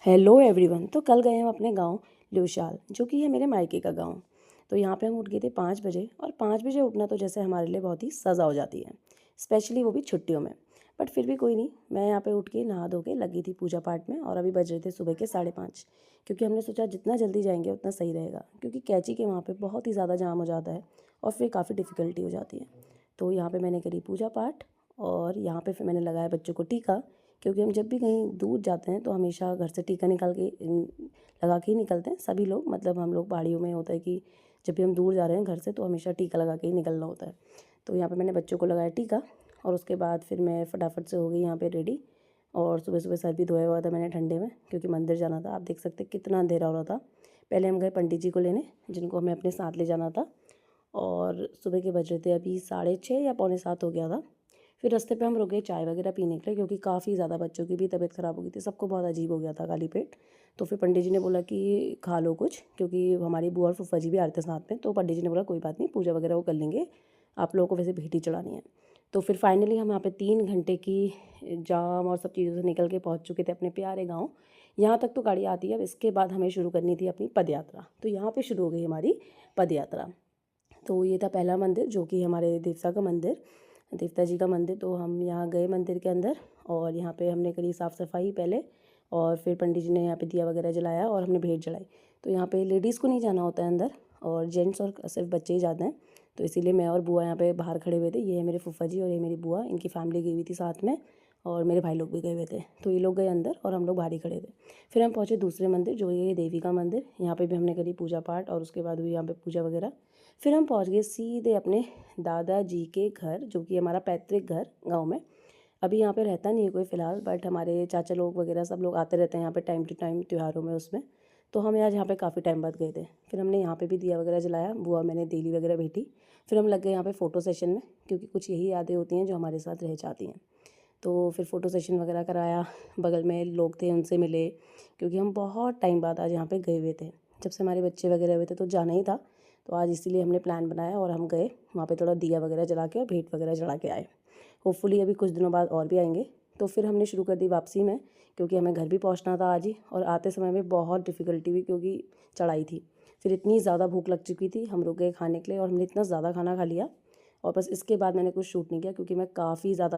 Hello everyone. तो कल गए हम अपने गांव ल्यूशाल, जो कि है मेरे मायके का गांव। तो यहाँ पे हम उठ गए थे 5 बजे, और 5 बजे उठना तो जैसे हमारे लिए बहुत ही सज़ा हो जाती है, स्पेशली वो भी छुट्टियों में। बट फिर भी कोई नहीं, मैं यहाँ पे उठ के नहा धो के लगी थी पूजा पाठ में, और अभी बज रहे थे सुबह के 5:30, क्योंकि हमने सोचा जितना जल्दी जाएंगे उतना सही रहेगा, क्योंकि कैची के वहाँ पर बहुत ही ज़्यादा जाम हो जाता है और फिर काफ़ी डिफ़िकल्टी हो जाती है। तो यहाँ पर मैंने करी पूजा पाठ, और यहाँ पर फिर मैंने लगाया बच्चों को टीका, क्योंकि हम जब भी कहीं दूर जाते हैं तो हमेशा घर से टीका निकाल के लगा के ही निकलते हैं सभी लोग। मतलब हम लोग पहाड़ियों में होता है कि जब भी हम दूर जा रहे हैं घर से तो हमेशा टीका लगा के ही निकलना होता है। तो यहाँ पे मैंने बच्चों को लगाया टीका, और उसके बाद फिर मैं फटाफट से हो गई यहाँ पे रेडी। और सुबह सुबह सर भी धोया हुआ था मैंने ठंडे में, क्योंकि मंदिर जाना था। आप देख सकते कितना अंधेरा हो रहा था। पहले हम गए पंडित जी को लेने, जिनको हमें अपने साथ ले जाना था। और सुबह के बज रहे थे अभी 6:30 या 6:45 हो गया था। फिर रास्ते पे हम रुके चाय वगैरह पीने के लिए, क्योंकि काफ़ी ज़्यादा बच्चों की भी तबीयत ख़राब हो गई थी, सबको बहुत अजीब हो गया था खाली पेट। तो फिर पंडित जी ने बोला कि खा लो कुछ, क्योंकि हमारी बुआ और फूफा जी भी आ रहे थे साथ में। तो पंडित जी ने बोला कोई बात नहीं, पूजा वगैरह वो कर लेंगे, आप लोगों को वैसे भेंट ही चढ़ानी है। तो फिर फाइनली हम यहाँ पे 3 घंटे की जाम और सब चीज़ों से निकल के पहुँच चुके थे अपने प्यारे गाँव। यहाँ तक तो गाड़ी आती है, अब इसके बाद हमें शुरू करनी थी अपनी पद यात्रा। तो यहाँ पर शुरू हो गई हमारी पद यात्रा। तो ये था पहला मंदिर, जो कि हमारे देवता का मंदिर, देवता जी का मंदिर। तो हम यहाँ गए मंदिर के अंदर, और यहाँ पे हमने करी साफ़ सफाई पहले, और फिर पंडित जी ने यहाँ पे दिया वगैरह जलाया और हमने भेंट चढ़ाई। तो यहाँ पे लेडीज़ को नहीं जाना होता है अंदर, और जेंट्स और सिर्फ बच्चे ही जाते हैं। तो इसीलिए मैं और बुआ यहाँ पे बाहर खड़े हुए थे। ये है मेरे फूफा जी और ये मेरी बुआ, इनकी फैमिली गई हुई थी साथ में, और मेरे भाई लोग भी गए हुए थे। तो ये लोग गए अंदर और हम लोग बाहर ही खड़े थे। फिर हम पहुँचे दूसरे मंदिर, जो ये देवी का मंदिर। यहाँ पे भी हमने करी पूजा पाठ, और उसके बाद हुई यहाँ पे पूजा वगैरह। फिर हम पहुँच गए सीधे अपने दादाजी के घर, जो कि हमारा पैतृक घर गाँव में। अभी यहाँ पे रहता नहीं है कोई फ़िलहाल, बट हमारे चाचा लोग वगैरह सब लोग आते रहते हैं यहाँ पे टाइम टू टाइम त्योहारों में उसमें। तो हम आज यहाँ पे काफ़ी टाइम बाद गए थे। फिर हमने यहाँ पे भी दिया वगैरह जलाया, बुआ मैंने देली वगैरह भेंटी। फिर हम लग गए यहाँ पे फ़ोटो सेशन में, क्योंकि कुछ यही यादें होती हैं जो हमारे साथ रह जाती हैं। तो फिर फ़ोटो सेशन वगैरह कराया, बगल में लोग थे उनसे मिले, क्योंकि हम बहुत टाइम बाद आज यहाँ पे गए हुए थे। जब से हमारे बच्चे वगैरह हुए थे तो जाना ही था। तो आज इसीलिए हमने प्लान बनाया और हम गए वहाँ पे, थोड़ा दिया वगैरह जला के और भेंट वगैरह चढ़ा के आए। होपफुली अभी कुछ दिनों बाद और भी आएंगे। तो फिर हमने शुरू कर दी वापसी में, क्योंकि हमें घर भी पहुँचना था आज ही, और आते समय में बहुत डिफ़िकल्टी हुई क्योंकि चढ़ाई थी। फिर इतनी ज़्यादा भूख लग चुकी थी, हम रुक गए खाने के लिए, और हमने इतना ज़्यादा खाना खा लिया। और बस इसके बाद मैंने कुछ शूट नहीं किया, क्योंकि मैं काफ़ी ज़्यादा